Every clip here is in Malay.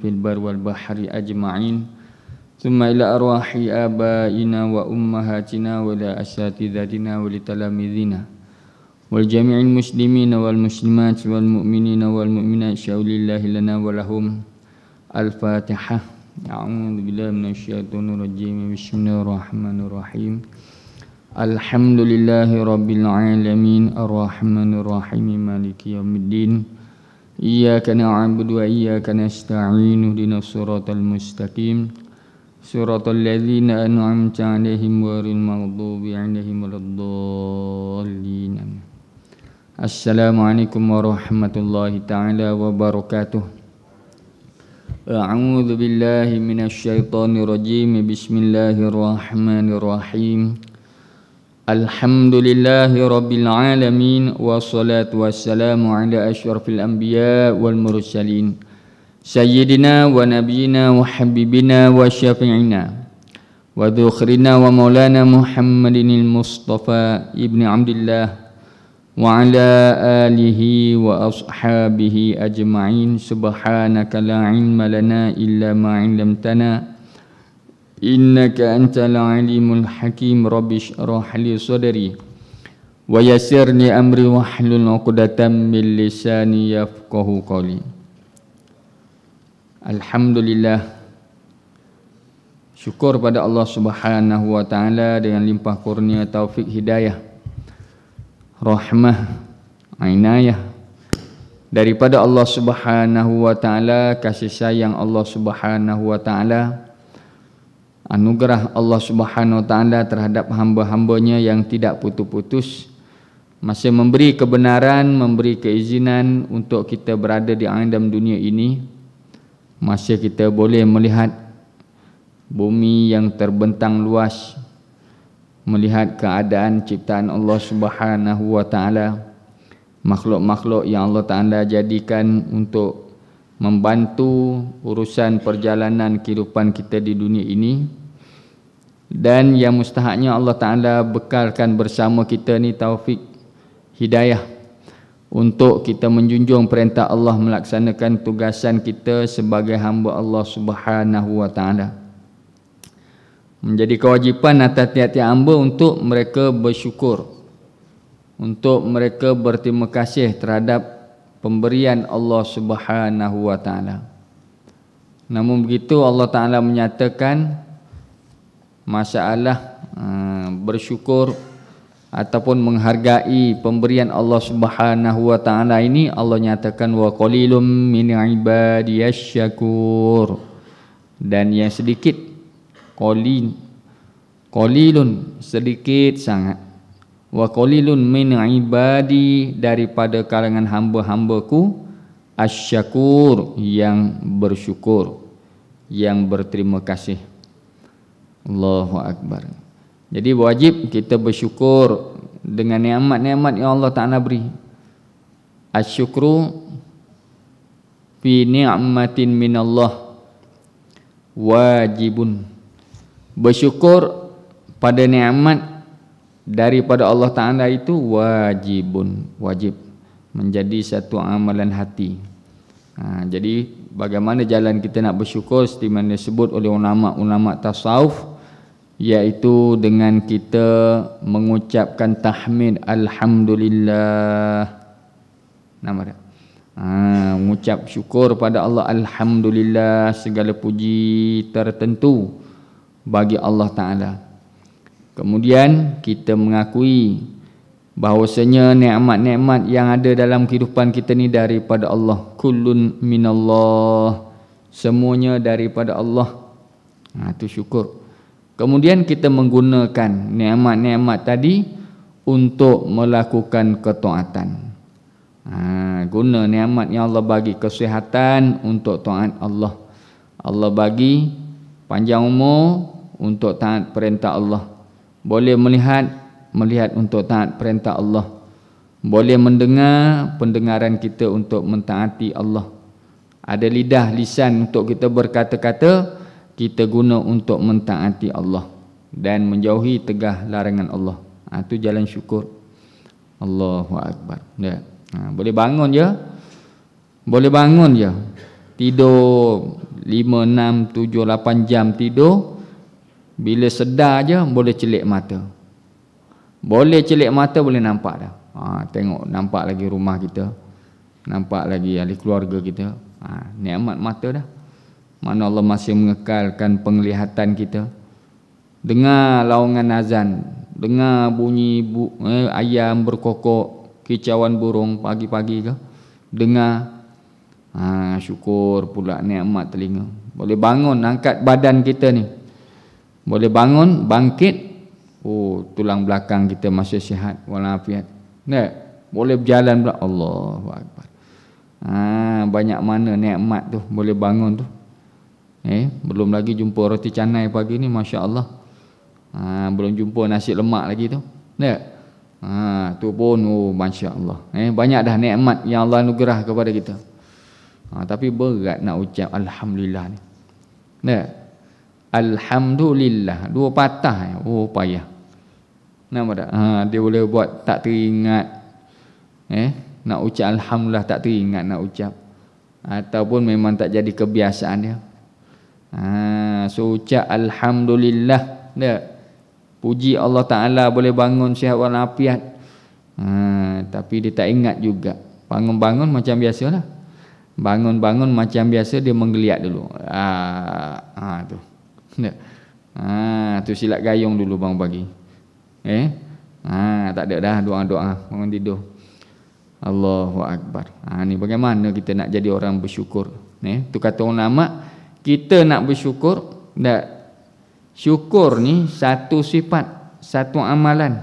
fil bar wal bahri ajma'in. Thumma ila arwahi abaina wa ummahatina wa ila asatidatina wa li talamidina wal jami'il muslimina wal muslimat wal mu'minina wal mu'minat syaulillahi lana wa lahum. Al-Fatihah. A'udzu billahi minasyaitonir rajim. Bismillahirrahmanirrahim. Alhamdulillahi rabbil alamin arrahmanir rahim maliki yaumiddin. Iyyaka na'budu wa iyyaka nasta'in ihdinas siratal mustaqim siratal ladzina an'amta 'alaihim ghairil maghdubi 'alaihim waladdallin. Assalamualaikum warahmatullahi taala wabarakatuh. A'udzu billahi minasyaitonir rajim. Bismillahirrahmanirrahim. Alhamdulillahi rabbil alamin wassalatu wassalamu ala asyrafil anbiya wal mursalin sayyidina wa nabiyyina wa habibina wa syafi'ina wa dzukhrina wa maulana Muhammadinil Mustafa ibni Abdillah wa ala alihi wa ashabihi ajma'in. Subhanaka la ilma lana illa ma 'allamtana innaka antal alimul hakim. Rabbi shrah li sadri wa yassir li amri wahlul 'uqdatam min lisani yafqahu qawli. Alhamdulillah, syukur pada Allah Subhanahu wa taala dengan limpah kurnia taufik hidayah, rahmah, inayah daripada Allah Subhanahu wa taala, kasih sayang Allah Subhanahu wa taala, anugerah Allah Subhanahu wa taala terhadap hamba-hambanya yang tidak putus-putus, masih memberi kebenaran, memberi keizinan untuk kita berada di alam dunia ini, masih kita boleh melihat bumi yang terbentang luas, melihat keadaan ciptaan Allah Subhanahu wa taala, makhluk-makhluk yang Allah taala jadikan untuk membantu urusan perjalanan kehidupan kita di dunia ini, dan yang mustahaknya Allah taala bekalkan bersama kita ni taufik hidayah untuk kita menjunjung perintah Allah, melaksanakan tugasan kita sebagai hamba Allah Subhanahu wa taala. Menjadi kewajipan atas tiap-tiap hamba untuk mereka bersyukur, untuk mereka berterima kasih terhadap pemberian Allah Subhanahu wa taala. Namun begitu Allah taala menyatakan masalah bersyukur ataupun menghargai pemberian Allah Subhanahu wa taala ini, Allah nyatakan wa qalilum min ibadiyasy syakur, dan yang sedikit, qalilun sedikit sangat, wa qalilun min ibadi daripada kalangan hamba-hambaku asyakur yang bersyukur, yang berterima kasih. Allahu akbar. Jadi wajib kita bersyukur dengan nikmat-nikmat yang Allah Taala beri. Asyukru fi ni'matin minallah wajibun. Bersyukur pada nikmat daripada Allah Taala itu wajibun, wajib, menjadi satu amalan hati. Jadi bagaimana jalan kita nak bersyukur seperti mana disebut oleh ulama-ulama tasawuf, iaitu dengan kita mengucapkan tahmid alhamdulillah. Nama dia. Mengucap syukur pada Allah, alhamdulillah, segala puji tertentu bagi Allah Taala. Kemudian kita mengakui bahawasanya nikmat-nikmat yang ada dalam kehidupan kita ni daripada Allah. Kullun minallah, semuanya daripada Allah. Itu syukur. Kemudian kita menggunakan nikmat-nikmat tadi untuk melakukan ketaatan. Guna nikmat yang Allah bagi, kesihatan untuk taat Allah. Allah bagi panjang umur untuk taat perintah Allah. Boleh melihat untuk taat perintah Allah. Boleh mendengar, pendengaran kita untuk mentaati Allah. Ada lidah, lisan untuk kita berkata-kata, kita guna untuk mentaati Allah dan menjauhi tegah larangan Allah. Itu jalan syukur. Allahu akbar. Boleh bangun je. Boleh bangun je. Tidur 5, 6, 7, 8 jam tidur, bila sedar je boleh celik mata. Boleh celik mata, boleh nampak dah. Tengok, nampak lagi rumah kita, nampak lagi ahli keluarga kita. Nikmat mata dah. Mana Allah masih mengekalkan penglihatan kita. Dengar laungan azan, dengar bunyi ayam berkokok, kicauan burung pagi-pagi ke, dengar, syukur pula nikmat telinga. Boleh bangun, angkat badan kita ni, boleh bangun, bangkit, tulang belakang kita masih sihat walafiat. Boleh berjalan pula, Allahu Akbar. Banyak mana nikmat tu, boleh bangun tu. Belum lagi jumpa roti canai pagi ni, Masya Allah. Belum jumpa nasi lemak lagi tu. Tu pun Masya Allah. Banyak dah nikmat yang Allah anugerah kepada kita. Tapi berat nak ucap Alhamdulillah ni. Alhamdulillah, 2 patah. Payah. Nampak tak? Dia boleh buat tak teringat. Nak ucap Alhamdulillah tak teringat nak ucap. Ataupun memang tak jadi kebiasaan dia. So ucap Alhamdulillah. Puji Allah Ta'ala boleh bangun sihat walafiat. Tapi dia tak ingat juga. Bangun-bangun macam biasalah. Bangun-bangun macam biasa, dia menggeliat dulu. Tu. Tu silat gayung dulu bangun pagi. Tak ada dah doa-doa bangun tidur. Allahu Akbar. Ni bagaimana kita nak jadi orang bersyukur. Tu kata ulama, kita nak bersyukur. Syukur ni satu sifat, satu amalan.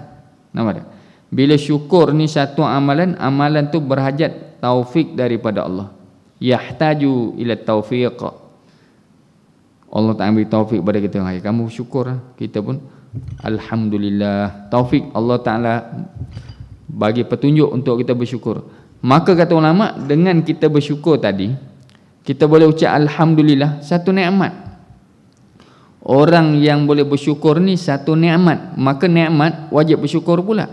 Nampak tak? Bila syukur ni satu amalan, amalan tu berhajat taufik daripada Allah. Yahtaju ila taufiq. Allah tak ambil taufik pada kita. Kamu syukur, kita pun Alhamdulillah. Taufik Allah Ta'ala bagi petunjuk untuk kita bersyukur. Maka kata ulama, dengan kita bersyukur tadi, kita boleh ucap Alhamdulillah, satu nikmat. Orang yang boleh bersyukur ni satu nikmat, maka nikmat wajib bersyukur pula.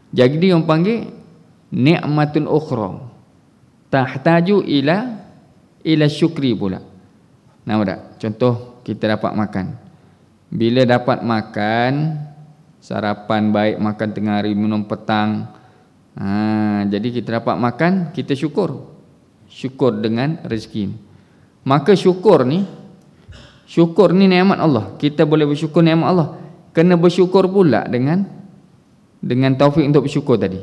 Jadi orang panggil nikmatun ukhra tahtaju ila syukri pula. Nampak tak? Contoh, kita dapat makan. Bila dapat makan, sarapan baik, makan tengah hari, minum petang, jadi kita dapat makan, kita syukur. Syukur dengan rezeki. Maka syukur ni nikmat Allah. Kita boleh bersyukur nikmat Allah. Kena bersyukur pula dengan taufik untuk bersyukur tadi.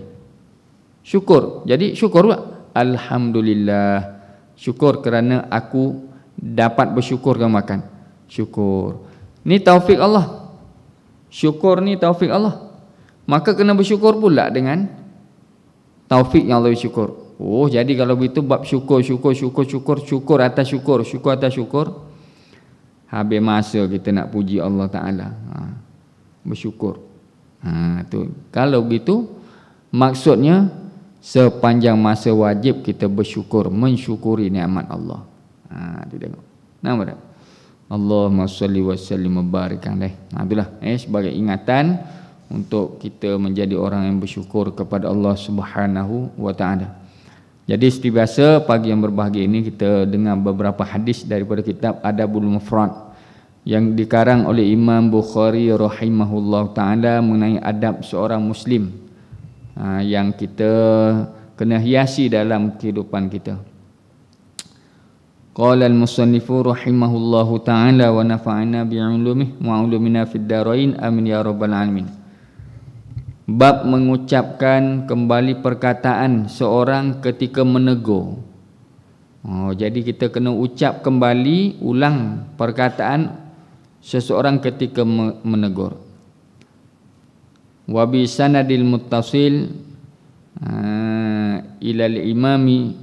Syukur. Jadi syukur pula. Alhamdulillah. Syukur kerana aku dapat bersyukur dengan makan. Syukur. Ni taufik Allah. Syukur ni taufik Allah. Maka kena bersyukur pula dengan taufik yang Allah bersyukur. Jadi kalau begitu bab syukur atas syukur. Habis masa kita nak puji Allah Ta'ala. Bersyukur. Tu. Kalau begitu, maksudnya sepanjang masa wajib kita bersyukur, mensyukuri nikmat Allah. Dia tengok. Nampak tak? Allahumma salli wa sallim wa barik alaih. Itulah sebagai ingatan untuk kita menjadi orang yang bersyukur kepada Allah Subhanahu wa Ta'ala. Jadi seperti biasa, pagi yang berbahagia ini kita dengar beberapa hadis daripada kitab Adabul Mufrad yang dikarang oleh Imam Bukhari rahimahullah ta'ala mengenai adab seorang Muslim yang kita kena hiasi dalam kehidupan kita. Qala al-musannifu rahimahullahu ta'ala wa nafa'ana bi'ulumihi wa 'ulumina fid darain amin ya rabbal alamin. Bab mengucapkan kembali perkataan seorang ketika menegur. Jadi kita kena ucap kembali, ulang perkataan seseorang ketika menegur. Wa bi sanadil muttasil ila al-imami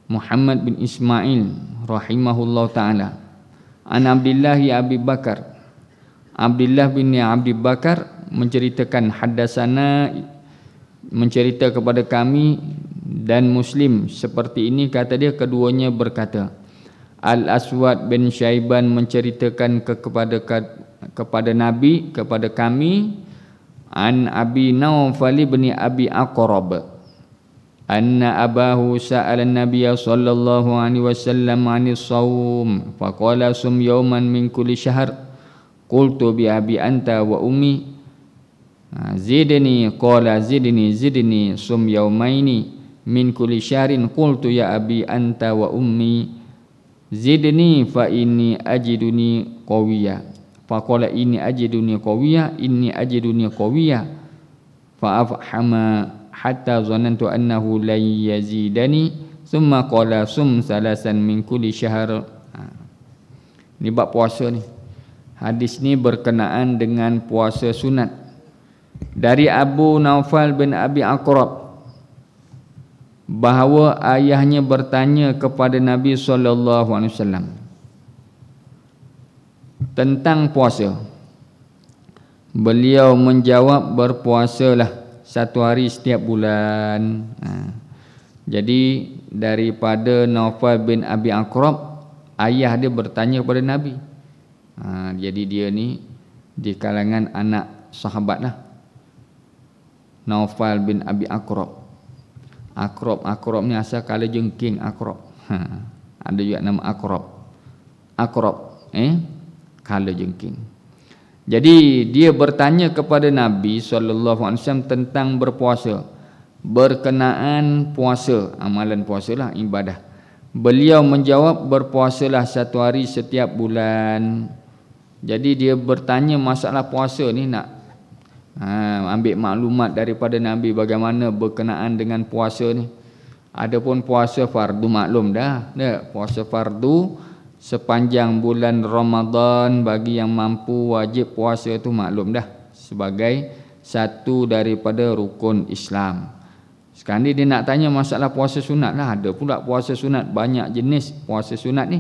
Muhammad bin Ismail rahimahullah ta'ala an Abdullah Abi Bakar. Abdullah bin Abi Bakar menceritakan hadasana, mencerita kepada kami dan Muslim seperti ini, kata dia, keduanya berkata. Al-Aswad bin Syaiban menceritakan kepada Nabi, kepada kami, an Abi Naufal bin Abi Aqrab. anna abahu sa'ala an-nabiy sallallahu alaihi wasallam 'anis shaum faqala sum yawman min kulli syahr qultu bi abi anta wa ummi zidni qala zidni sum yawmaini min kulli syahrin qultu ya abi anta wa ummi zidni fa inni ajiduni qawiyya faqala inni ajiduni qawiyya fa afhama hatta zanantu annahu la yazidani thumma qala sum salasan min kulli syahr. Ni bab puasa ni. Hadis ni berkenaan dengan puasa sunat. Dari Abu Naufal bin Abi Aqrab bahawa ayahnya bertanya kepada Nabi SAW tentang puasa. Beliau menjawab, berpuasalah satu hari setiap bulan. Jadi daripada Naufal bin Abi Aqrab, ayah dia bertanya kepada Nabi. Jadi dia ni di kalangan anak sahabat lah, Naufal bin Abi Aqrab. Aqrab ni asal kala jengking Aqrab. Ada juga nama Aqrab kala jengking. Jadi dia bertanya kepada Nabi SAW tentang berpuasa, berkenaan puasa, amalan puasa lah, ibadah. Beliau menjawab, berpuasalah satu hari setiap bulan. Jadi dia bertanya masalah puasa ni, nak ambil maklumat daripada Nabi bagaimana berkenaan dengan puasa ni. Adapun puasa fardu maklum dah. Puasa fardu sepanjang bulan Ramadan bagi yang mampu wajib puasa tu maklum dah, sebagai satu daripada rukun Islam. Sekarang ni dia nak tanya masalah puasa sunat lah. Ada pula puasa sunat, banyak jenis puasa sunat ni.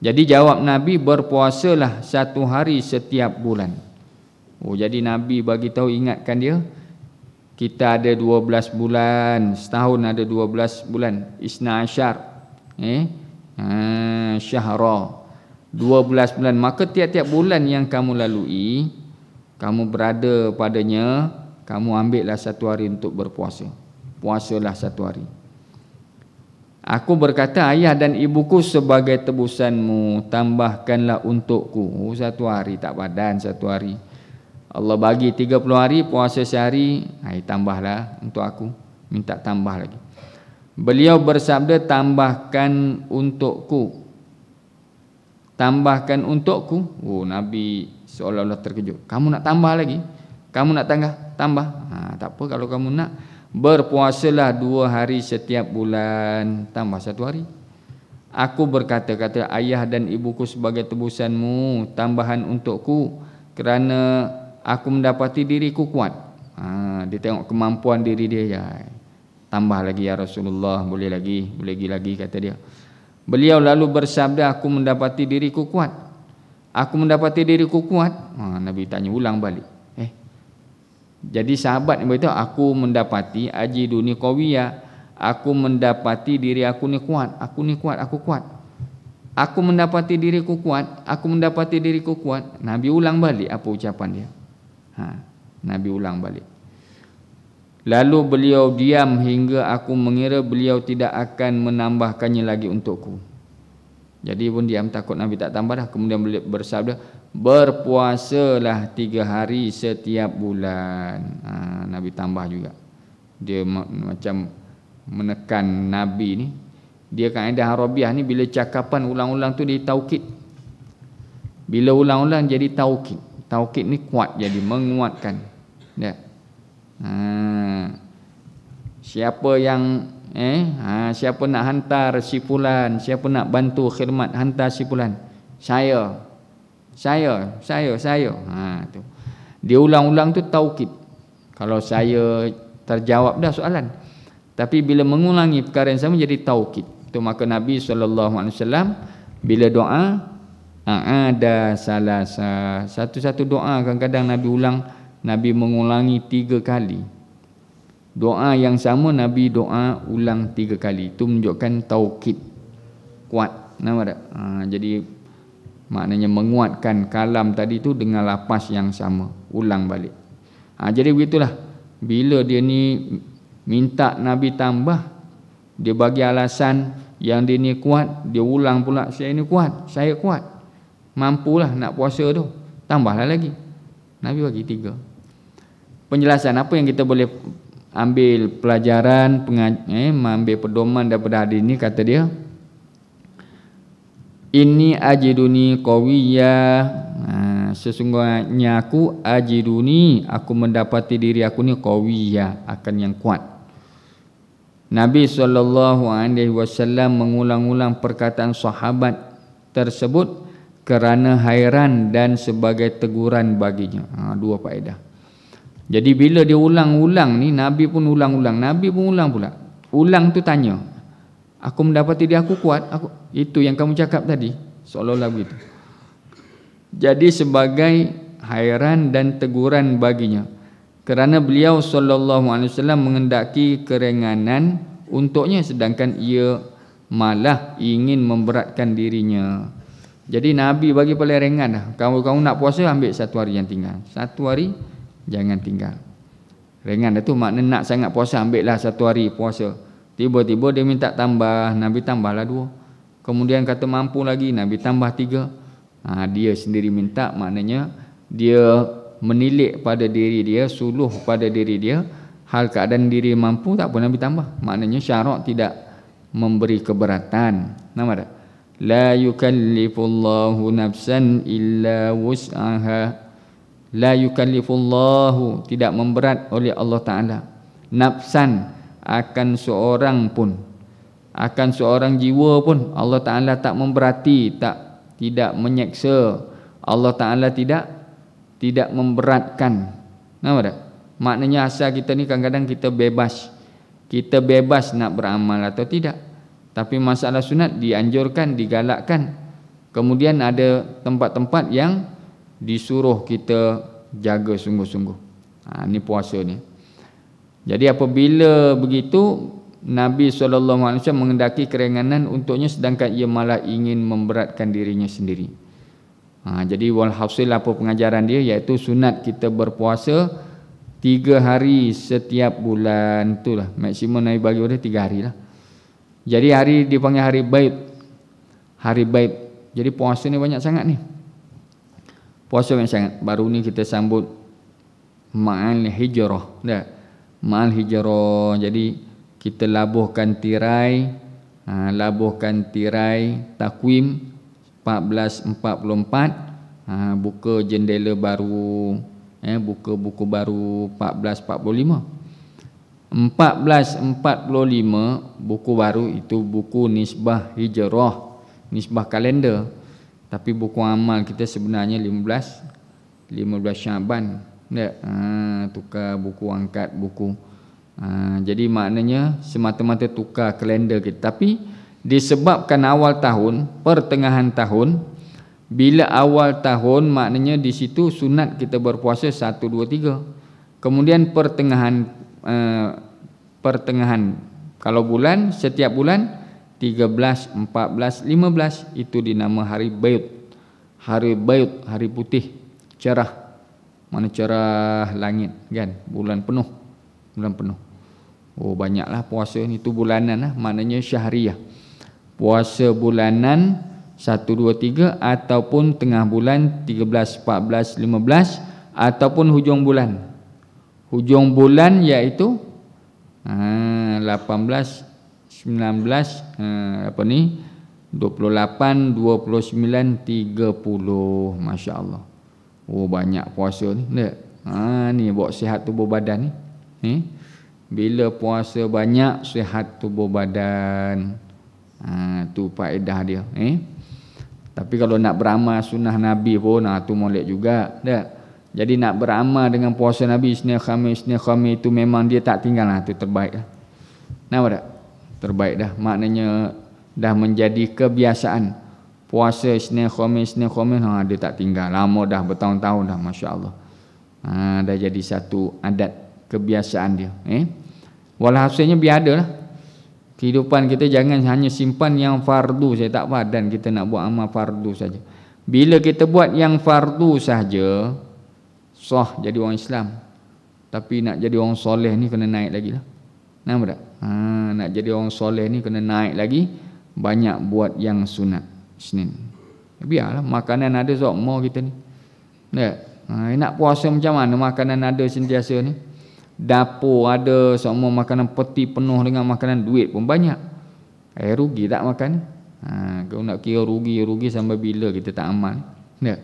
Jadi jawab Nabi, berpuasalah satu hari setiap bulan. Jadi Nabi bagi tahu, ingatkan dia, kita ada 12 bulan, setahun ada 12 bulan, Isna Asyar syahra, 12 bulan. Maka tiap-tiap bulan yang kamu lalui, kamu berada padanya, kamu ambillah satu hari untuk berpuasa. Puasalah satu hari. Aku berkata, ayah dan ibuku sebagai tebusanmu, tambahkanlah untukku. Satu hari tak padan, satu hari. Allah bagi 30 hari, puasa sehari, tambahlah untuk aku, minta tambah lagi. Beliau bersabda, tambahkan untukku. Tambahkan untukku. Nabi seolah-olah terkejut. Kamu nak tambah lagi? Kamu nak tambah? Tak apa kalau kamu nak. Berpuasalah 2 hari setiap bulan, tambah satu hari. Aku berkata, kata ayah dan ibuku sebagai tebusanmu, tambahan untukku, kerana aku mendapati diriku kuat. Dia tengok kemampuan diri dia, ya, tambah lagi ya Rasulullah, boleh lagi kata dia. Beliau lalu bersabda, aku mendapati diriku kuat. Aku mendapati diriku kuat. Nabi tanya ulang balik. Jadi sahabat yang beritahu, aku mendapati ajiduni qawiyya, aku mendapati diri aku ni kuat. Aku kuat. Aku mendapati diriku kuat. Nabi ulang balik apa ucapan dia. Nabi ulang balik. Lalu beliau diam hingga aku mengira beliau tidak akan menambahkannya lagi untukku. Jadi pun diam, takut Nabi tak tambah dah. Kemudian beliau bersabda, berpuasalah 3 hari setiap bulan. Nabi tambah juga. Dia macam menekan Nabi ni. Dia kaedah Arabiah ni, bila cakapan ulang-ulang tu dia taukid. Bila ulang-ulang jadi taukid. Taukid ni kuat, jadi menguatkan. Siapa yang siapa nak hantar si fulan, siapa nak bantu khidmat hantar si fulan, saya. Tu. Dia ulang-ulang tu taukid. Kalau saya terjawab dah soalan. Tapi bila mengulangi perkara yang sama jadi taukid. Tu maka Nabi SAW bila doa, ada salasa, satu-satu doa kadang-kadang Nabi ulang, Nabi mengulangi 3 kali. Doa yang sama Nabi doa ulang 3 kali. Itu menunjukkan taukid, kuat. Nampak tak? Jadi maknanya menguatkan kalam tadi tu dengan lafaz yang sama, ulang balik. Jadi begitulah. Bila dia ni minta Nabi tambah, dia bagi alasan yang dia ni kuat, dia ulang pula, saya ni kuat, saya kuat, mampulah nak puasa tu, tambahlah lagi. Nabi bagi 3. Penjelasan apa yang kita boleh ambil pelajaran, ambil pedoman daripada hadis ni, kata dia, inni ajiduni qawiyya, sesungguhnya aku ajiduni, aku mendapati diri aku ni qawiyya, akan yang kuat. Nabi SAW mengulang-ulang perkataan sahabat tersebut kerana hairan dan sebagai teguran baginya. 2 faedah. Jadi bila dia ulang-ulang ni, Nabi pun ulang-ulang, Nabi pun ulang pula. Ulang tu tanya, aku mendapati dia aku kuat, itu yang kamu cakap tadi, seolah-olah begitu. Jadi sebagai hairan dan teguran baginya, kerana beliau SAW mengendaki keringanan untuknya, sedangkan ia malah ingin memberatkan dirinya. Jadi Nabi bagi paling ringan dah. Kamu nak puasa, ambil 1 hari yang tinggal, 1 hari jangan tinggal. Ringan dah tu, maknanya nak sangat puasa, ambil lah 1 hari puasa. Tiba-tiba dia minta tambah, Nabi tambahlah 2. Kemudian kata mampu lagi, Nabi tambah 3. Dia sendiri minta, maknanya dia menilik pada diri dia, suluh pada diri dia, hal keadaan diri mampu, tak apa Nabi tambah. Maknanya syarak tidak memberi keberatan. Nama tak? La yukallifullahu nafsan illa wus'aha. La yukallifullahu, tidak memberat oleh Allah Ta'ala, nafsan, akan seorang pun, akan seorang jiwa pun, Allah Ta'ala tak memberati, tidak menyeksa. Allah Ta'ala tidak memberatkan. Nampak tak? Maknanya asal kita ni kadang-kadang kita bebas nak beramal atau tidak. Tapi masalah sunat dianjurkan, digalakkan. Kemudian ada tempat-tempat yang disuruh kita jaga sungguh-sungguh. Ni puasa ni. Jadi apabila begitu, Nabi SAW mengendaki keringanan untuknya, sedangkan ia malah ingin memberatkan dirinya sendiri. Jadi walhasil apa pengajaran dia, iaitu sunat kita berpuasa 3 hari setiap bulan. Itulah maksimum Nabi bagi pada 3 hari lah. Jadi hari dipanggil hari baid. Hari baid. Jadi puasa ni banyak sangat ni. Puasa banyak sangat. Baru ni kita sambut Ma'al Hijrah. Ma'al Hijrah. Jadi kita labuhkan tirai, takwim 1444, buka jendela baru, buka buku baru 1445. 1445 buku baru itu buku nisbah hijrah, nisbah kalender. Tapi buku amal kita sebenarnya 15 Syaban. Tukar buku, angkat buku. Jadi maknanya semata-mata tukar kalender kita. Tapi disebabkan awal tahun, pertengahan tahun, bila awal tahun maknanya di situ sunat kita berpuasa 1, 2, 3. Kemudian pertengahan kalau bulan, setiap bulan 13, 14, 15 itu dinama hari bayd. Hari bayd, hari putih, cerah. Mana cerah langit kan, bulan penuh. Oh banyaklah puasa ni, tu bulanan lah, maknanya syahriyah. Puasa bulanan 1, 2, 3 ataupun tengah bulan 13, 14, 15 ataupun hujung bulan. Hujung bulan iaitu 18, 19, 28, 29, 30. Masya-Allah. Oh banyak puasa ni. Ni buat sihat tubuh badan ni. Bila puasa banyak, sihat tubuh badan. Tu faedah dia. Tapi kalau nak beramal sunnah Nabi pun, tu molek juga. Jadi nak beramal dengan puasa Nabi Isnin Khamis itu memang dia tak tinggal lah. Tu terbaik lah. Nampak tak? Terbaik dah. Maknanya dah menjadi kebiasaan. Puasa Isnin Khamis dia tak tinggal. Lama dah, bertahun-tahun dah, Masya Allah. Dah jadi satu adat, kebiasaan dia. Walhasilnya biar ada lah. Kehidupan kita jangan hanya simpan yang fardu saja, tak padan kita nak buat amal fardu saja. Bila kita buat yang fardu saja, sah jadi orang Islam. Tapi nak jadi orang soleh ni kena naik lagi lah. Nampak tak? Nak jadi orang soleh ni kena naik lagi, banyak buat yang sunat Isnin. Biarlah makanan ada semua kita ni. Tak? Nak puasa macam mana makanan ada sentiasa ni? Dapur ada semua makanan, peti penuh dengan makanan, duit pun banyak. Rugi tak makan ni? Kalau nak kira rugi sampai bila kita tak amal. Tak?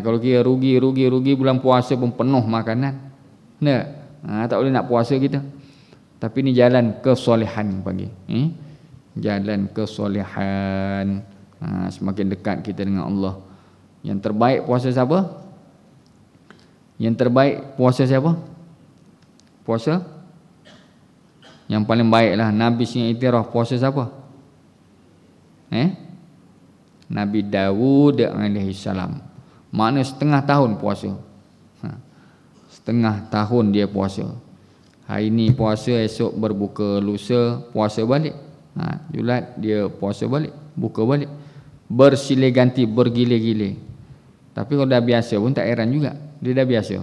Kalau kira rugi bulan puasa pun penuh makanan. Tak? Tak boleh nak puasa kita. Tapi ni jalan kesolehan panggil. Jalan kesolehan. Semakin dekat kita dengan Allah. Yang terbaik puasa siapa? Yang terbaik puasa siapa? Puasa yang paling baik lah. Nabi sini iktiraf puasa siapa? Nabi Dawud alaihi salam. Makna setengah tahun puasa. Setengah tahun dia puasa. Hari ni puasa, esok berbuka, lusa puasa balik. Julat dia puasa balik, buka balik. Bersilih ganti, bergile-gile. Tapi kalau dah biasa pun tak heran juga. Dia dah biasa.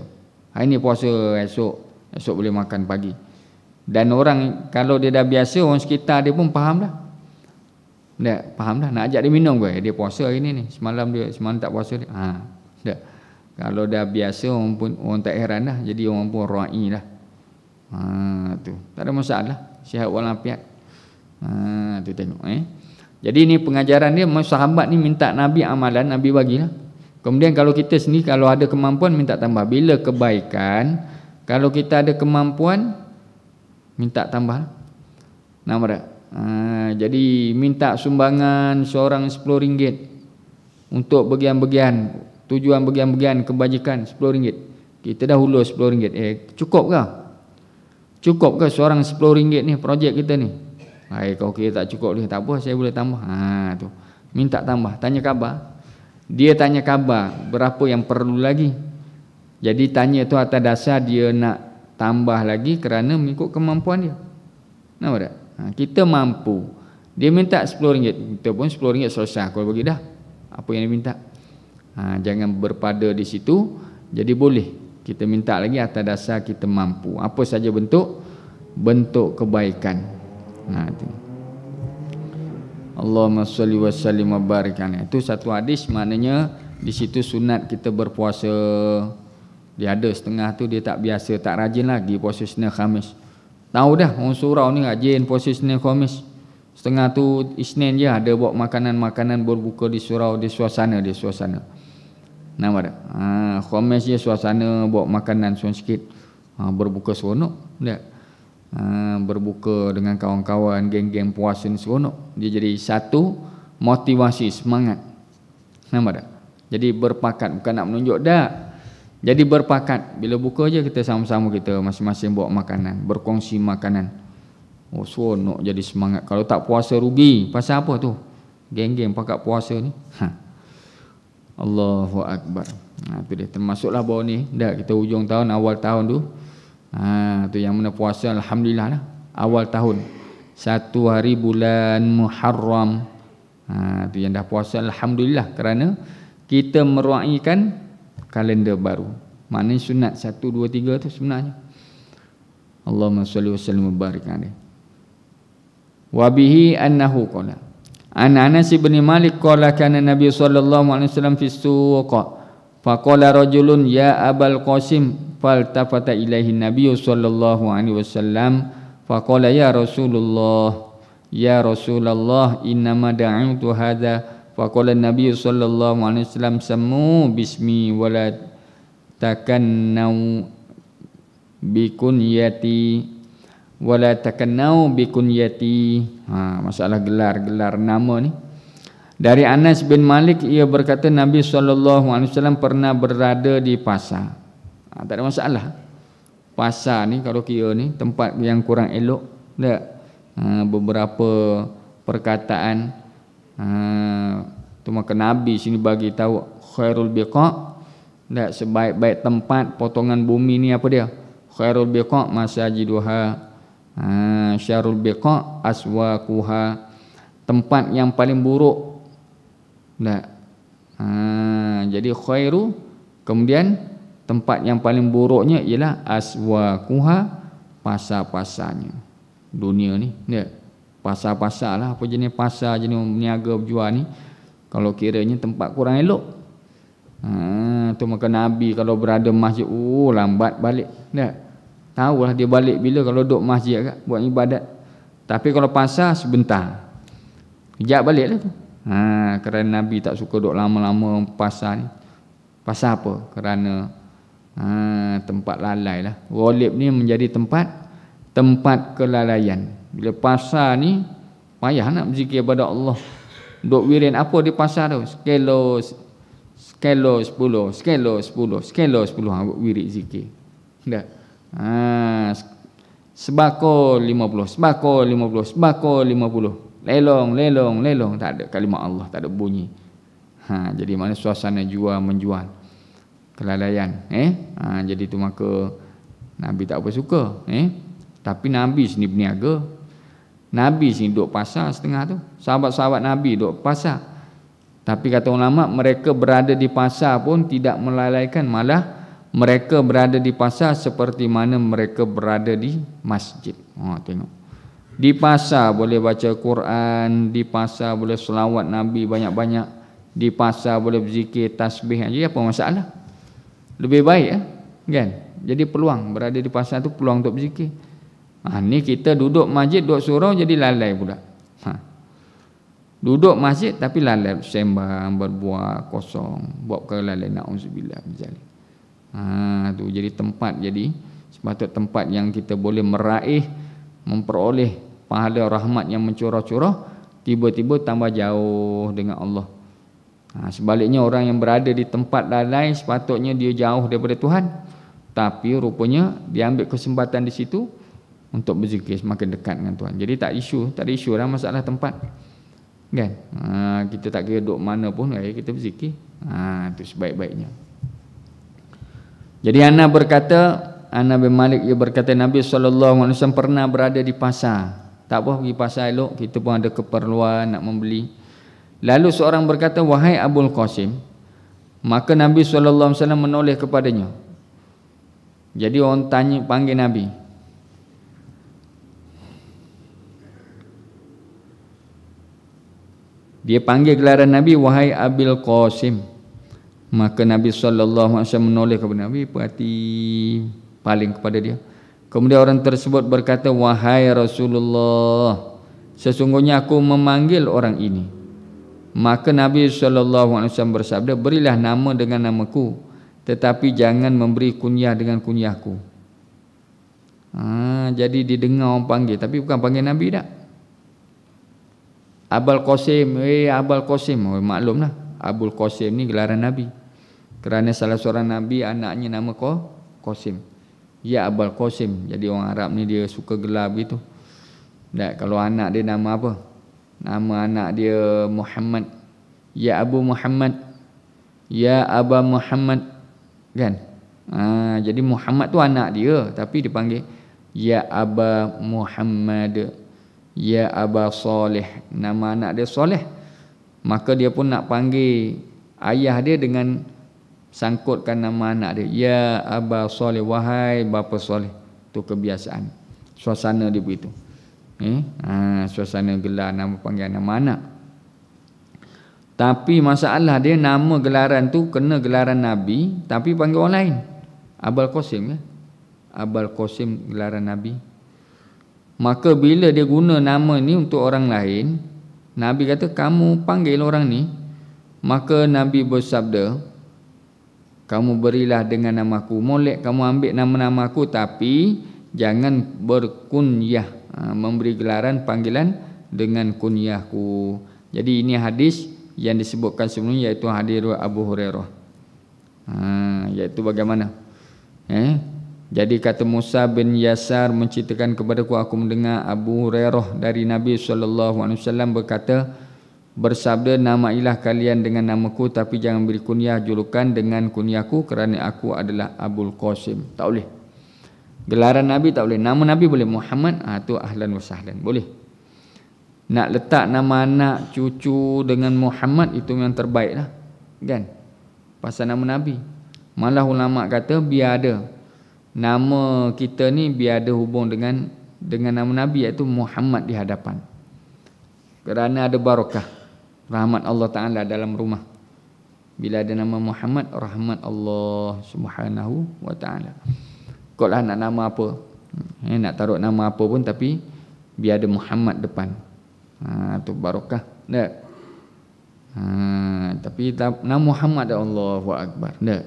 Hari ni puasa, esok boleh makan pagi. Dan orang kalau dia dah biasa, orang sekitar dia pun faham dah. Faham dah. Nak ajak dia minum ke? Dia puasa hari ni. Semalam tak puasa dia. Dah. Kalau dah biasa, orang tak heran dah. Jadi orang pun ra'i dah. Tu. Tak ada masalah. Sihat walafiat. Tu tengok. Jadi ni pengajaran dia. Sahabat ni minta Nabi amalan, Nabi bagilah. Kemudian kalau kita sendiri, kalau ada kemampuan, minta tambah. Bila kebaikan, kalau kita ada kemampuan, minta tambah. Nampak tak? Jadi minta sumbangan seorang RM10 untuk bagian-bagian, tujuan bagian-bagian kebajikan RM10. Kita dah hulur RM10. Cukup ke? Cukup ke seorang RM10 ni projek kita ni? Kalau kita tak cukup dia, tak apa, saya boleh tambah. Tu. Minta tambah, tanya khabar. Dia tanya khabar, berapa yang perlu lagi. Jadi tanya tu atas dasar dia nak tambah lagi kerana mengikut kemampuan dia. Nampak tak? Kita mampu. Dia minta RM10, kita pun RM10 selesai. Kalau bagi dah apa yang dia minta. Jangan berpada di situ. Jadi boleh kita minta lagi atas dasar kita mampu. Apa saja bentuk kebaikan. Itu. Allahumma salli wa sallim wa barik alaihi. Itu satu hadis, maknanya di situ sunat kita berpuasa. Dia ada setengah tu dia tak biasa, tak rajin lagi puasa Isnin Khamis. Tahu dah orang surau ni rajin puasa Isnin Khamis. Setengah tu Isnin je ada bawa makanan-makanan berbuka di surau, di suasana. Nampak tak? Khamis je suasana bawa makanan sikit. Berbuka seronok. Tak? Berbuka dengan kawan-kawan, geng-geng puasa ni seronok. Dia jadi satu motivasi, semangat. Nampak tak? Jadi berpakat, bukan nak menunjuk dah. Jadi berpakat, bila buka je kita sama-sama, kita masing-masing bawa makanan, berkongsi makanan. Seronok, jadi semangat. Kalau tak puasa rugi. Pasal apa tu? Geng-geng pakat puasa ni. Allahu Akbar. Tu dia, termasuklah bawah ni. Dah kita hujung tahun, awal tahun tu. Tu yang mana puasa alhamdulillah lah. Awal tahun 1 hari bulan Muharram. Tu yang dah puasa alhamdulillah, kerana kita meraihkan kalender baru. Maknanya sunat 1, 2, 3 tu sebenarnya. Allahumma salli wa sallim wa barik alaihi. Wa bihi annahu qala. An Anas bin Malik qala kana Nabi sallallahu alaihi wasallam fi suq. Faqala rajulun ya Abul Qasim, faltafata ilaihi Nabi sallallahu alaihi wasallam faqala ya Rasulullah innama da'utu hadha. Faqala Nabi sallallahu alaihi wasallam sammu bismi wala takannau bikunyati. Masalah gelar nama ni. Dari Anas bin Malik, ia berkata Nabi SAW pernah berada di pasar. Tak ada masalah. Pasar ni kalau kira ni tempat yang kurang elok, tak? Beberapa perkataan tu maka Nabi sini bagi tahu khairul biqa', tak, sebaik-baik tempat potongan bumi ni apa dia? Khairul biqa' masajiduha, syarul biqa' aswaquha. Tempat yang paling buruk. Tak. Jadi khairu, kemudian tempat yang paling buruknya ialah aswaquha, pasar-pasarnya dunia ni. Ya. Pasar-pasar lah, apa jenis pasar, jenis berniaga berjual ni, kalau kiranya tempat kurang elok, tu maka Nabi kalau berada masjid, lambat balik. Tak? Tahulah dia balik bila kalau duduk masjid kat, buat ibadat. Tapi kalau pasar sebentar, kejap balik lah tu. Kerana Nabi tak suka duduk lama-lama pasar ni. Pasar apa? Kerana tempat lalai lah. Ghalib ni menjadi tempat kelalaian. Bila pasar ni payah nak berzikir kepada Allah. Duk wirid apa di pasar tu? Skelo 10, skelo 10 wirid zikir. Tak? Sebako 50, sebako 50. Lelong. Tak ada kalimat Allah, tak ada bunyi. Jadi mana suasana jual menjual. Kelalaian. Jadi tu maka Nabi tak apa suka. Tapi Nabi sini berniaga. Nabi sini duduk pasar setengah tu. Sahabat-sahabat Nabi duduk pasar. Tapi kata ulama, mereka berada di pasar pun tidak melalaikan. Malah mereka berada di pasar seperti mana mereka berada di masjid. Tengok. Di pasar boleh baca Quran. Di pasar boleh selawat Nabi banyak-banyak. Di pasar boleh berzikir, tasbih. Jadi apa masalah? Lebih baik kan? Jadi peluang berada di pasar tu peluang untuk berzikir. Ni kita duduk masjid, duduk surau jadi lalai pula. Duduk masjid tapi lalai sembang, berbuat kosong, buat perkara lalai, na'udzubillah min zalik. Tu jadi tempat, jadi sepatut tempat yang kita boleh meraih, memperoleh pahala rahmat yang mencurah-curah, tiba-tiba tambah jauh dengan Allah. Sebaliknya orang yang berada di tempat lalai sepatutnya dia jauh daripada Tuhan, tapi rupanya dia ambil kesempatan di situ untuk berzikir, semakin dekat dengan Tuhan. Jadi tak ada isu lah masalah tempat. Kan? Kita tak kira duduk mana pun, kita berzikir. Itu sebaik-baiknya. Jadi Anas bin Malik ia berkata Nabi SAW pernah berada di pasar. Tak apa pergi pasar elok, kita pun ada keperluan nak membeli. Lalu seorang berkata, wahai Abul Qasim. Maka Nabi SAW menoleh kepadanya. Jadi orang panggil Nabi. Dia panggil gelaran Nabi, wahai Abil Qasim. Maka Nabi SAW menoleh kepada Nabi, perhati paling kepada dia. Kemudian orang tersebut berkata, wahai Rasulullah, sesungguhnya aku memanggil orang ini. Maka Nabi SAW bersabda, berilah nama dengan namaku, tetapi jangan memberi kunyah dengan kunyahku. Jadi didengar orang panggil, tapi bukan panggil Nabi tak. Abul Qasim, Abul Qasim, maklumlah Abul Qasim ni gelaran Nabi. Kerana salah seorang Nabi anaknya nama Qasim. Ya Abul Qasim. Jadi orang Arab ni dia suka gelar begitu. Tak, kalau anak dia nama apa? Nama anak dia Muhammad. Ya Abu Muhammad. Ya Aba Muhammad. Kan? Jadi Muhammad tu anak dia, tapi dipanggil Ya Aba Muhammad. Ya Aba Saleh, nama anak dia Saleh. Maka dia pun nak panggil ayah dia dengan sangkutkan nama anak dia, Ya Aba Saleh, wahai bapa Saleh. Itu kebiasaan. Suasana dia begitu. Suasana gelar nama panggilan nama anak. Tapi masalah dia nama gelaran tu kena gelaran Nabi, tapi panggil orang lain. Abul Qasim Abul Qasim gelaran Nabi. Maka bila dia guna nama ni untuk orang lain, Nabi kata kamu panggil orang ni. Maka Nabi bersabda, kamu berilah dengan namaku, molek kamu ambil nama-namaku, tapi jangan berkunyah, memberi gelaran panggilan dengan kunyahku. Jadi ini hadis yang disebutkan sebelumnya, iaitu hadis Abu Hurairah. Iaitu bagaimana? Jadi kata Musa bin Yasar menceritakan kepadaku, aku mendengar Abu Hurairah dari Nabi SAW berkata, bersabda, namailah kalian dengan namaku, tapi jangan beri kunyah julukan dengan kunyahku, kerana aku adalah Abul Qasim. Tak boleh. Gelaran Nabi tak boleh. Nama Nabi boleh, Muhammad, tu ahlan wa sahlan, boleh. Nak letak nama anak cucu dengan Muhammad, itu yang terbaik lah, kan? Pasal nama Nabi. Malah ulama kata biar ada nama kita ni biar ada hubung dengan nama Nabi, iaitu Muhammad di hadapan. Kerana ada barakah, rahmat Allah Ta'ala dalam rumah. Bila ada nama Muhammad, rahmat Allah Subhanahu wa Ta'ala. Kau lah nak nama apa, nak taruh nama apa pun, tapi biar ada Muhammad depan. Tu barakah. Tak? Tapi nama Muhammad ada, Allahu Akbar. Tak?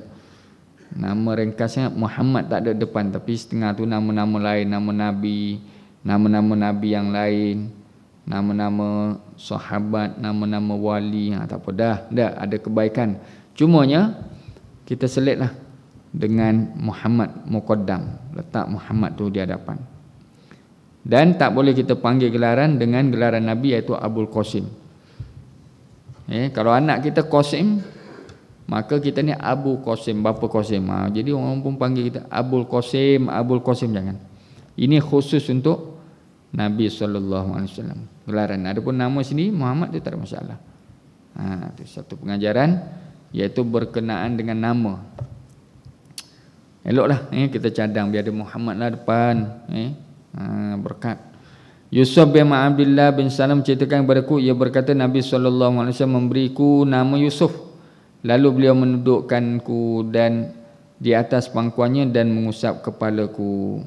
Nama ringkasnya Muhammad tak ada depan, tapi setengah tu nama-nama lain, nama Nabi, nama-nama Nabi yang lain, nama-nama sahabat, nama-nama wali. Tak apa dah, ada kebaikan. Cumanya kita selitlah dengan Muhammad muqaddam, letak Muhammad tu di hadapan. Dan tak boleh kita panggil gelaran dengan gelaran Nabi, iaitu Abul Qasim. Kalau anak kita Qasim, maka kita ni Abu Qasim, bapa Qasim. Jadi orang pun panggil kita Abul Qasim, Abul Qasim, jangan. Ini khusus untuk Nabi SAW gelaran. Adapun nama sini Muhammad, tu tak ada masalah. Itu satu pengajaran, iaitu berkenaan dengan nama. Eloklah kita cadang biar ada Muhammad lah depan. Berkat. Yusuf bin Abdullah bin Salam ceritakan kepadaku, ia berkata Nabi SAW memberiku nama Yusuf. Lalu beliau mendudukkanku dan di atas pangkuannya dan mengusap kepalaku.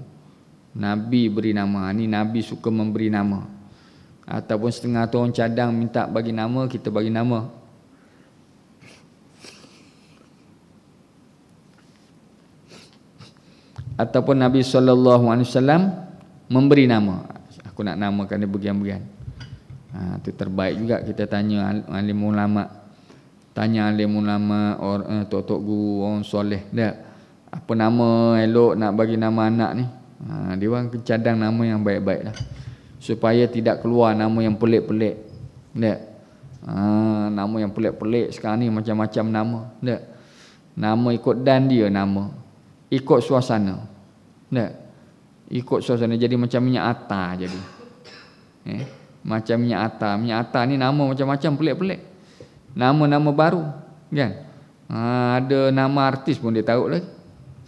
Nabi beri nama. Ni Nabi suka memberi nama. Ataupun setengah tu orang cadang minta bagi nama, kita bagi nama. Ataupun Nabi SAW memberi nama. Aku nak namakan dia begian-begian. Itu terbaik juga. Kita tanya alim ulama. Tanya alim ulama, tok-tok guru, orang soleh. Tak? Apa nama elok nak bagi nama anak ni? Dia orang cadang nama yang baik-baik lah. Supaya tidak keluar nama yang pelik-pelik. Tak? Nama yang pelik-pelik sekarang ni macam-macam nama. Tak? Nama ikut dan dia nama. Ikut suasana. Tak? Ikut suasana, jadi macam minyak atar jadi. Macam minyak atar. Minyak atar ni nama macam-macam, pelik-pelik. Nama-nama baru, kan? Ada nama artis pun dia taruh lagi.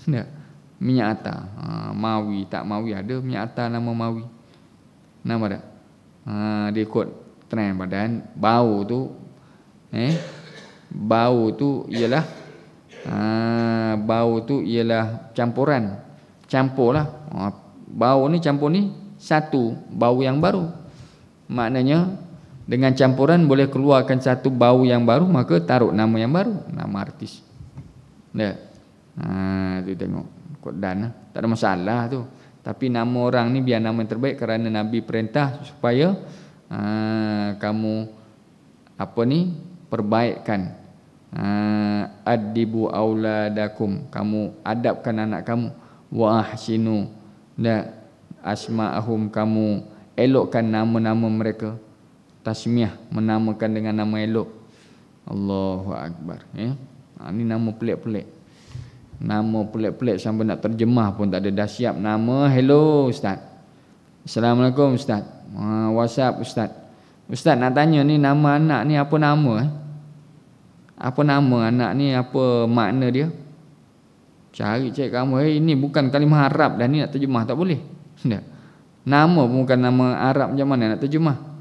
Tak? Minyak atar. Mawi, tak Mawi, ada minyak atar nama Mawi. Nama tak? Dia ikut trend badan. Bau tu bau tu ialah bau tu ialah campuran. Campurlah. Bau ni campur ni satu bau yang baru. Maknanya dengan campuran boleh keluarkan satu bau yang baru, maka taruh nama yang baru, nama artis. Tak? Tu tengok kod dan lah. Tak ada masalah tu. Tapi nama orang ni biar nama yang terbaik, kerana Nabi perintah supaya kamu perbaikkan. Adibu auladakum, kamu adabkan anak kamu. Wa ahsinu, asma'ahum, kamu elokkan nama-nama mereka. Tasmiah, menamakan dengan nama elok. Allahu Akbar. Ni nama pelik-pelik. Nama pelik-pelik sampai nak terjemah pun tak ada. Dah siap nama. Hello Ustaz, Assalamualaikum Ustaz. WhatsApp Ustaz. Ustaz nak tanya ni, nama anak ni apa nama? Apa nama anak ni, apa makna dia? Cari cek kamu. Ini bukan kalimah Arab dah, ni nak terjemah tak boleh. Tak? Nama bukan nama Arab, macam mana nak terjemah?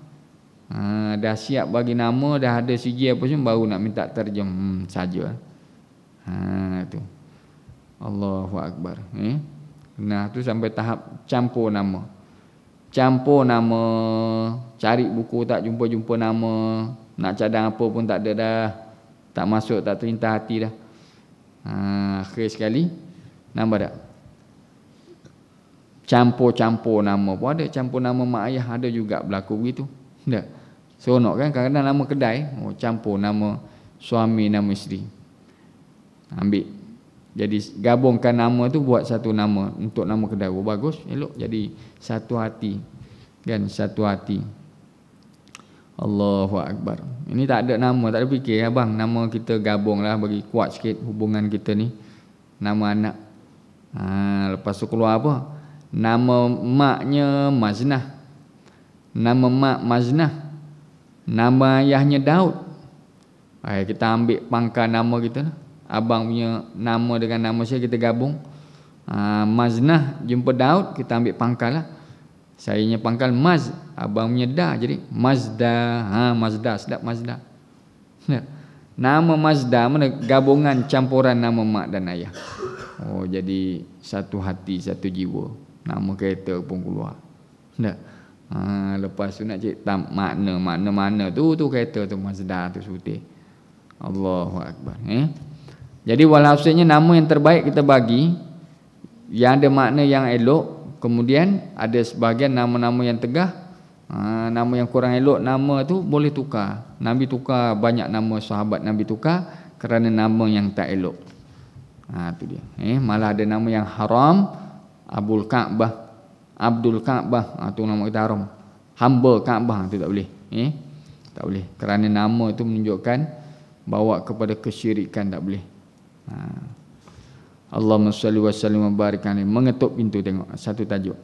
Dah siap bagi nama, dah ada sigi apa semua, baru nak minta terjem saja. Tu. Allahu Akbar. Nah, tu sampai tahap campur nama. Campur nama, cari buku tak jumpa-jumpa nama, nak cadang apa pun tak ada dah. Tak masuk, tak terintah hati dah. Akhir sekali, nama tak? Campur-campur nama pun ada. Campur nama mak ayah ada juga berlaku begitu. Tak? Seronok kan? Kadang-kadang nama kedai, campur nama suami, nama isteri. Ambil. Jadi gabungkan nama tu buat satu nama untuk nama kedai. Bagus, elok. Jadi satu hati. Kan? Satu hati. Allahu Akbar. Ini tak ada nama, tak ada fikir. Abang, nama kita gabunglah bagi kuat sikit hubungan kita ni. Nama anak. Lepas tu keluar apa? Nama maknya Maznah. Nama mak Maznah. Nama ayahnya Daud. Kita ambil pangkal nama kita lah. Abang punya nama dengan nama saya kita gabung. Maznah jumpa Daud, kita ambil pangkal lah. Sayanya pangkal Maz, abangnya Da, jadi Mazda. Mazda, sedap Mazda. Nama Mazda mana gabungan campuran nama mak dan ayah. Oh, jadi satu hati, satu jiwa. Nama kereta pun keluar. Lepas tu nak cek makna tu kereta tu Mazda tu putih. Allahu Akbar. Jadi walhasilnya nama yang terbaik kita bagi, yang ada makna yang elok. Kemudian ada sebahagian nama-nama yang tegah, nama yang kurang elok, nama tu boleh tukar. Nabi tukar banyak nama, sahabat Nabi tukar kerana nama yang tak elok. Tu dia. Malah ada nama yang haram, Abdul Ka'bah, tu nama kita haram. Hamba Ka'bah tu tak boleh. Tak boleh. Kerana nama tu menunjukkan bawa kepada kesyirikan, tak boleh. Allahumma salli wa sallim wa barik alaihi. Mengetuk pintu, tengok satu tajuk.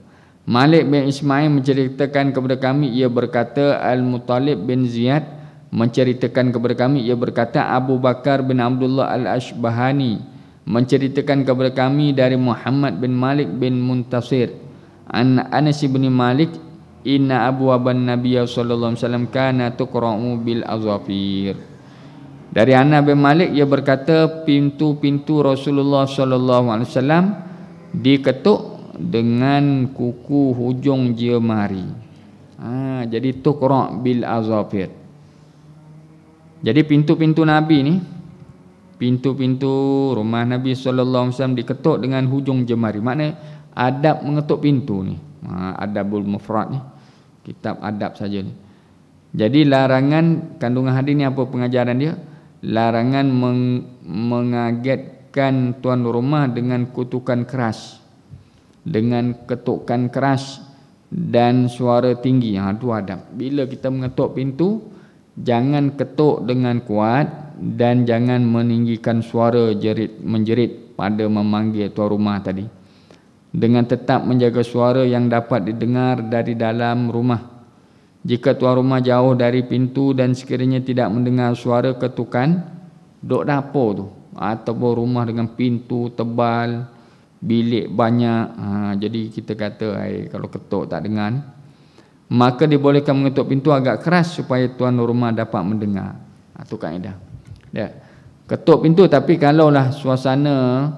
Malik bin Ismail menceritakan kepada kami, ia berkata, Al-Muttalib bin Ziyad menceritakan kepada kami, ia berkata, Abu Bakar bin Abdullah Al-Ashbahani menceritakan kepada kami dari Muhammad bin Malik bin Muntasir an Anas bin Malik, inna abwaban nabiyya sallallahu alaihi wasallam kana tuqra'u bil azafir. Dari Anas bin Malik, ia berkata, pintu-pintu Rasulullah sallallahu alaihi wasallam diketuk dengan kuku hujung jemari. Jadi tuqra' bil azafir. Jadi pintu-pintu Nabi ni, pintu-pintu rumah Nabi sallallahu alaihi wasallam diketuk dengan hujung jemari. Maknanya adab mengetuk pintu ni. Adabul mufrad ni, kitab adab saja ni. Jadi larangan, kandungan hadis ni apa pengajaran dia? Larangan mengagetkan tuan rumah dengan kutukan keras, dengan ketukan keras dan suara tinggi. Itu adab. Bila kita mengetuk pintu, jangan ketuk dengan kuat dan jangan meninggikan suara menjerit pada memanggil tuan rumah tadi. Dengan tetap menjaga suara yang dapat didengar dari dalam rumah. Jika tuan rumah jauh dari pintu dan sekiranya tidak mendengar suara ketukan, duk dapur tu, ataupun rumah dengan pintu tebal, bilik banyak, jadi kita kata kalau ketuk tak dengar, maka dibolehkan mengetuk pintu agak keras supaya tuan rumah dapat mendengar. Itu kaedah. Ketuk pintu, tapi kalaulah suasana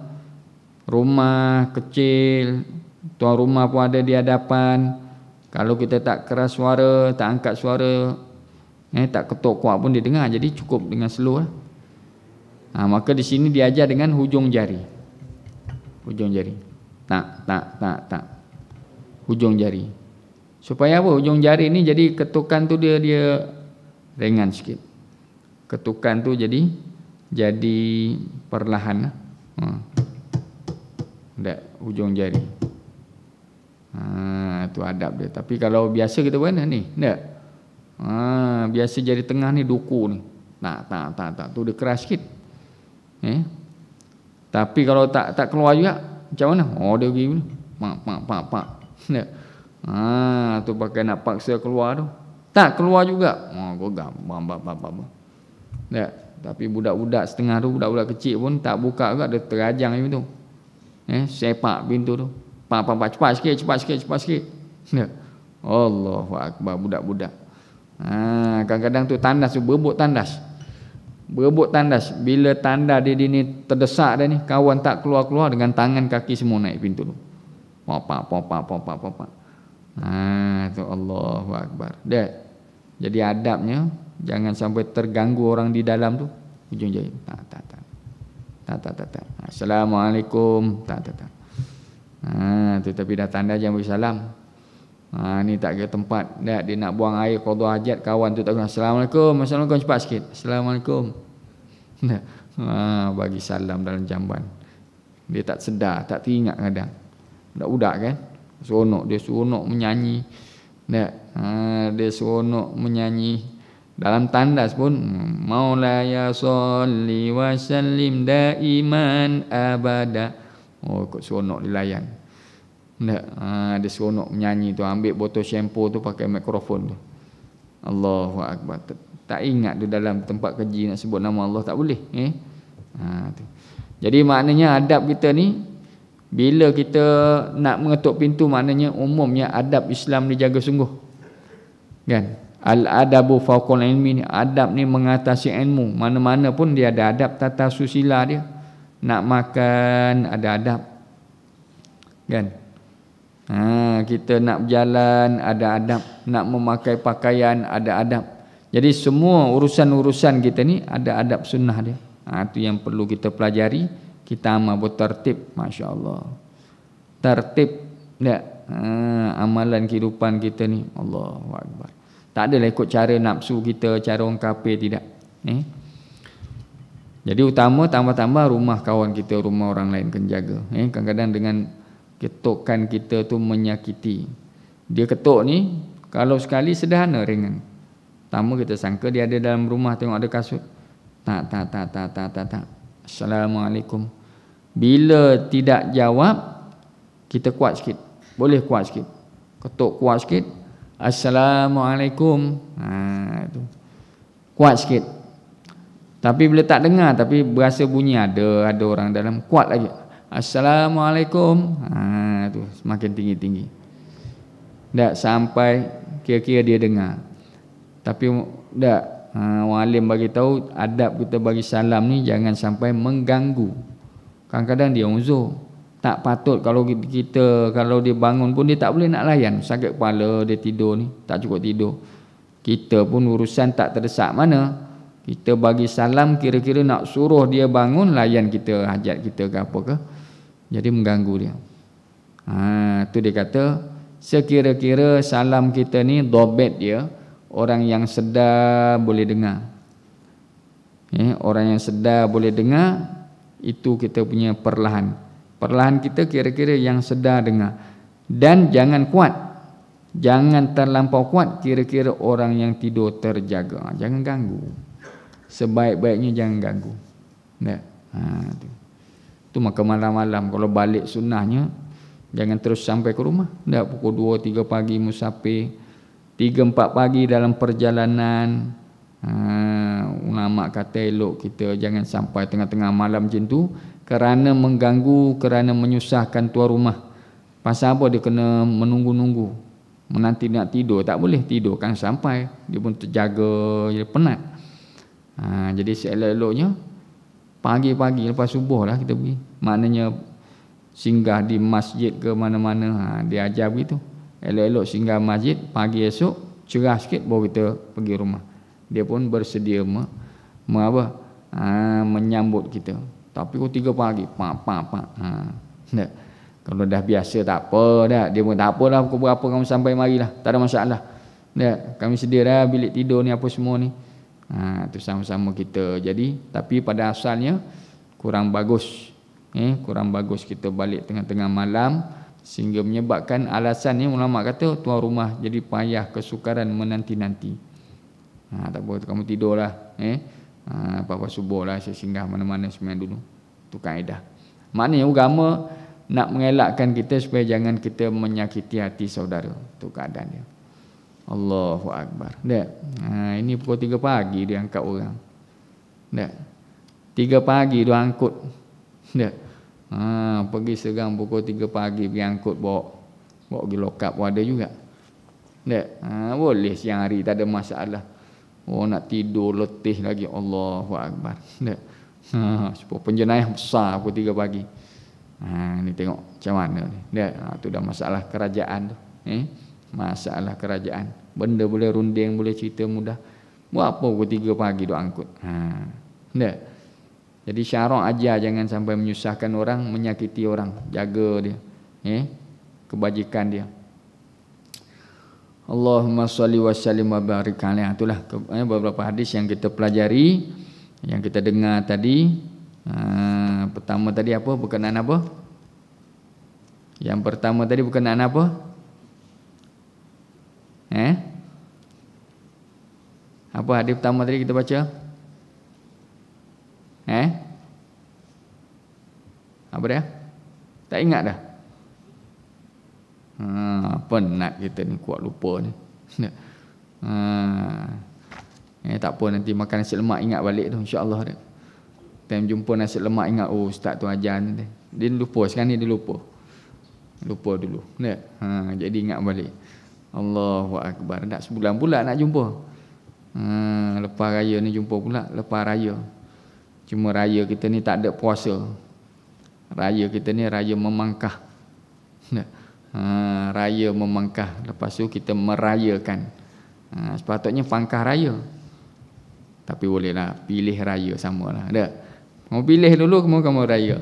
rumah kecil, tuan rumah pun ada di hadapan, kalau kita tak keras suara, tak angkat suara, tak ketuk kuat pun dia dengar. Jadi cukup dengan slow lah. Maka di sini diajar dengan hujung jari. Hujung jari. Tak. Hujung jari. Supaya apa? Hujung jari ni jadi ketukan tu dia ringan sikit. Ketukan tu jadi perlahan lah. Hujung jari. Itu adab dia. Tapi kalau biasa kita buat ni, tak. Biasa jari tengah ni duku ni. Tak. Tu dia keras sikit. Tapi kalau tak keluar juga, macam mana? Dia pergi ni. Pak. Tak. Tu pakai nak paksa keluar tu. Tak keluar juga. Gogam. Tak. Tapi budak-budak setengah tu, budak-budak kecil pun tak buka juga, dia terajang macam tu. Sepak pintu tu. Pak, cepat sikit. Allahu Akbar, budak-budak. Kadang-kadang tu tandas tu berebut tandas. Bila tanda dia ni terdesak dah ni, kawan tak keluar-keluar, dengan tangan kaki semua naik pintu tu. Popak. Tu Allahu Akbar. Jadi adabnya jangan sampai terganggu orang di dalam tu. Hujung jari. Tak. Assalamualaikum. Tak. Tapi dah tanda jangan beri salam. Ni tak kira tempat. Dia nak buang air qada hajat, kawan tu tak kena Assalamualaikum cepat sikit. Assalamualaikum. Bagi salam dalam jamban. Dia tak sedar, tak teringat kadang. Budak-budak kan, dia seronok menyanyi. Dia seronok menyanyi dalam tandas pun, Maulaya sholli wa sallim daiman abada. Ikut seronok dilayan. Dia seronok menyanyi tu, ambil botol shampoo tu, pakai mikrofon tu. Allahu Akbar. Tak ingat tu dalam tempat kerja nak sebut nama Allah, tak boleh. Tu. Jadi maknanya adab kita ni Bila kita nak mengetuk pintu, maknanya umumnya adab Islam dijaga sungguh. Kan? Al-adabu fawqal ilmi ni, adab ni mengatasi ilmu. Mana-mana pun dia ada adab, tata susila dia. Nak makan ada adab. Kan? Kita nak berjalan ada adab, nak memakai pakaian ada adab. Jadi semua urusan-urusan kita ni ada adab sunnah dia. Itu yang perlu kita pelajari. Kita amal bertertib, masya-Allah. Tertib tak? Amalan kehidupan kita ni, Allahu akbar. Tak adalah ikut cara nafsu kita, cara orang kafir, tidak. Jadi utama tambah-tambah rumah kawan kita, rumah orang lain kena jaga. Kadang-kadang dengan ketukan kita tu menyakiti. Dia ketuk ni kalau sekali sederhana, ringan. Pertama kita sangka dia ada dalam rumah, tengok ada kasut. Tak. Assalamualaikum. Bila tidak jawab, kita kuat sikit. Boleh kuat sikit. Ketuk kuat sikit. Assalamualaikum. Itu. Kuat sikit. Tapi bila tak dengar, tapi berasa bunyi ada orang dalam, kuat lagi. Assalamualaikum. Itu semakin tinggi-tinggi. Tak sampai kira-kira dia dengar. Tapi tak, orang alim bagi tahu adab kita bagi salam ni jangan sampai mengganggu. Kadang-kadang dia uzur. Tak patut kalau dia bangun pun dia tak boleh nak layan. Sakit kepala, dia tidur ni, tak cukup tidur. Kita pun urusan tak terdesak mana. Kita bagi salam kira-kira nak suruh dia bangun, layan kita, hajat kita ke apa ke. Jadi mengganggu dia. Tu dia kata, sekira-kira salam kita ni dobet dia, orang yang sedar boleh dengar. Orang yang sedar boleh dengar, itu kita punya perlahan. Perlahan kita kira-kira yang sedar dengar. Dan jangan kuat. Jangan terlampau kuat, kira-kira orang yang tidur terjaga. Jangan ganggu. Sebaik-baiknya jangan ganggu. Itu maka malam-malam kalau balik sunnahnya, jangan terus sampai ke rumah. Pukul 2-3 pagi musafir, 3-4 pagi dalam perjalanan. Ulama kata elok kita jangan sampai tengah-tengah malam macam tu, kerana mengganggu, kerana menyusahkan tuan rumah. Pasal apa dia kena menunggu-nunggu, menanti nak tidur, tak boleh tidur kan sampai, dia pun terjaga, dia penat. Jadi seelok-eloknya pagi-pagi lepas subuh lah kita pergi, maknanya singgah di masjid ke mana-mana. Dia ajar begitu, elok-elok singgah masjid, pagi esok cerah sikit baru kita pergi rumah. Dia pun bersedia menyambut kita. Tapi kalau 3 pagi, kalau dah biasa tak apa dah. Dia pun tak apalah, pukul berapa kamu sampai marilah, tak ada masalah. Kami sedia dah bilik tidur ni apa semua ni. Itu sama-sama kita. Jadi tapi pada asalnya kurang bagus. Kurang bagus kita balik tengah-tengah malam, sehingga menyebabkan alasannya ulama kata tuan rumah jadi payah, kesukaran menanti-nanti. Tak boleh kamu tidurlah, apa-apa subuh lah saya singgah mana-mana sembahyang dulu. Itu kaedah. Maknanya agama nak mengelakkan kita supaya jangan kita menyakiti hati saudara. Itu keadaan dia. Allahu akbar. Ini pukul 3 pagi dia angkat orang. 3 pagi dia angkut. Pergi serang pukul 3 pagi pergi angkut, bawa pergi lokap pun ada juga. Boleh siang hari, tak ada masalah. Nak tidur letih lagi, Allahu akbar. Sebab penjenayah besar pukul 3 pagi. Ni tengok macam mana ni. Tu dah masalah kerajaan tu. Masalah kerajaan. Benda boleh runding, boleh cerita mudah. Buat apa pukul 3 pagi duk angkut. Jadi syarak ajar jangan sampai menyusahkan orang, menyakiti orang. Jaga dia. Kebajikan dia. Allahumma salli wa sallim wa barik alaihi. Itulah beberapa hadis yang kita pelajari, yang kita dengar tadi. Pertama tadi apa? Berkenaan apa? Yang pertama tadi berkenaan apa? Apa hadis pertama tadi kita baca? Apa dia? Tak ingat dah. Penat kita ni, kuat lupa ni. Tak apa, nanti makan nasi lemak ingat balik tu, insya-Allah dia. time jumpa nasi lemak ingat ustaz tu ajar ni. Dia lupa sekarang ni dia lupa dulu jadi ingat balik. Allahu akbar. Tak sebulan pula nak jumpa. Lepas raya ni jumpa pula lepas raya. Cuma raya kita ni tak ada puasa. Raya kita ni raya memangkah. Raya memangkah. Lepas tu kita merayakan. Sepatutnya pangkah raya. Tapi bolehlah pilih raya samalah. Ada. Mau pilih dulu kamu raya.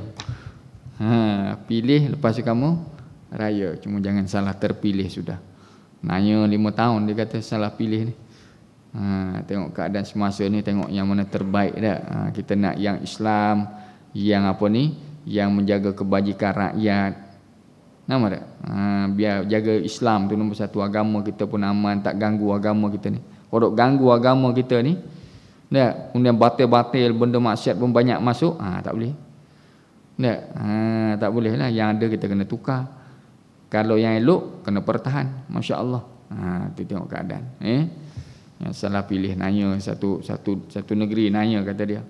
Pilih lepas tu kamu raya. Cuma jangan salah terpilih sudah. Nanya 5 tahun dia kata salah pilih ni. Tengok keadaan semasa ni, tengok yang mana terbaik dah. Kita nak yang Islam, yang apa ni, yang menjaga kebajikan rakyat. Nama tak? Biar jaga Islam tu nombor satu. Agama kita pun aman, tak ganggu agama kita ni. Kalau ganggu agama kita ni, dah, kemudian batil-batil benda maksiat pun banyak masuk, tak boleh. Dah, tak boleh lah. Yang ada kita kena tukar. Kalau yang elok kena pertahan. Masya-Allah. Tu tengok keadaan. Yang salah pilih nanya satu negeri nanya kata dia.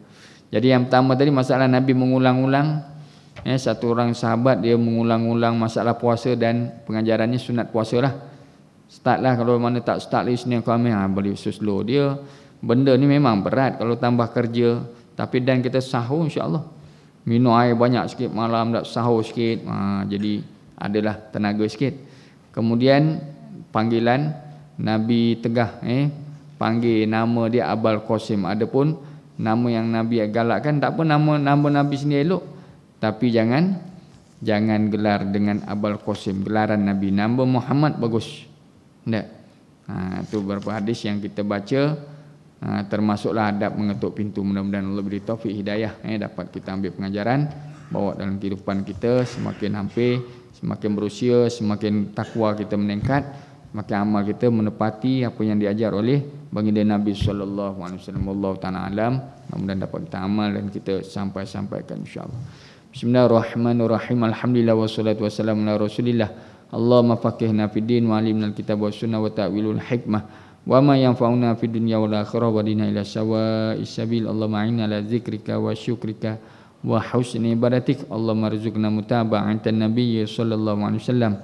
Jadi yang pertama tadi masalah Nabi mengulang-ulang. Satu orang sahabat dia mengulang-ulang masalah puasa dan pengajarannya sunat puasa lah. Start lah, kalau mana tak start lagi Isnin Khamis boleh slow. Dia benda ni memang berat kalau tambah kerja. Tapi dan kita sahur insya-Allah. Minum air banyak sikit malam, tak sahur sikit. Jadi adalah tenaga sikit. Kemudian panggilan Nabi tegah, panggil nama dia Abul Qasim. Adapun nama yang Nabi galakkan tak apa, nama Nabi sendiri elok. Tapi jangan gelar dengan Abul Qasim, gelaran Nabi. Nama Muhammad bagus. Tak? Itu beberapa hadis yang kita baca, termasuklah adab mengetuk pintu. Mudah-mudahan Allah beri taufik hidayah, dapat kita ambil pengajaran, bawa dalam kehidupan kita. Semakin hampir, semakin berusia, semakin takwa kita meningkat, semakin amal kita menepati apa yang diajar oleh baginda Nabi sallallahu alaihi wasallam. Wallahu ta'ala alam. Mudah-mudahan dapat kita amal dan kita sampaikan insya-Allah. Bismillahirrahmanirrahim. Alhamdulillah wassalatu wassalamu ala Rasulillah. Allahumma faqihna fid din wa 'allimna al-kitab was sunnah wa ta'wilul hikmah wa ma yanfa'una fid dunya wal akhirah wa dina ila sawa'is sabil. Allahumma a'inna ala dzikrika wa syukrika wa husni ibadatik. Allahumma rzuqna mutaba'atan nabiyyi sallallahu alaihi wasallam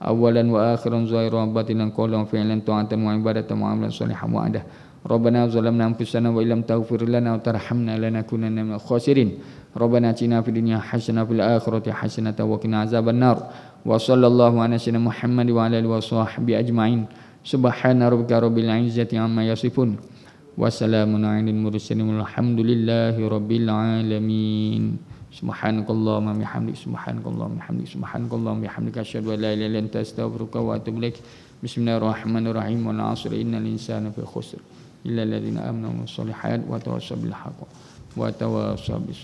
awalan wa akhiran zahiran batinan qawlan fi'lan ta'atan wa ibadatan wa amalan salihan wa adah. Rabbana zalamna anfusana wa illam taghfir lana wa tarhamna lanakunanna minal khasirin. Rabbana atina fid dunya hasanah fil akhirati hasanah wa qina azabannar. Wa sallallahu ala sayyidina Muhammad wa ala alihi wa sahbihi ajma'in. Subhana rabbika rabbil izzati amma yasifun. Wa salamun 'alal mursalin walhamdulillahi rabbil alamin. Subhanakallahumma bihamdika subhanakallahumma bihamdika subhanakallahumma bihamdika asyhadu an la ilaha illa anta astaghfiruka wa atubu ilaik. Bismillahirrahmanirrahim. Wal 'asri innal insana fi khusr illa alladziina aamanu wa shalihat wa tawassaw bil haqqi wa tawassaw bis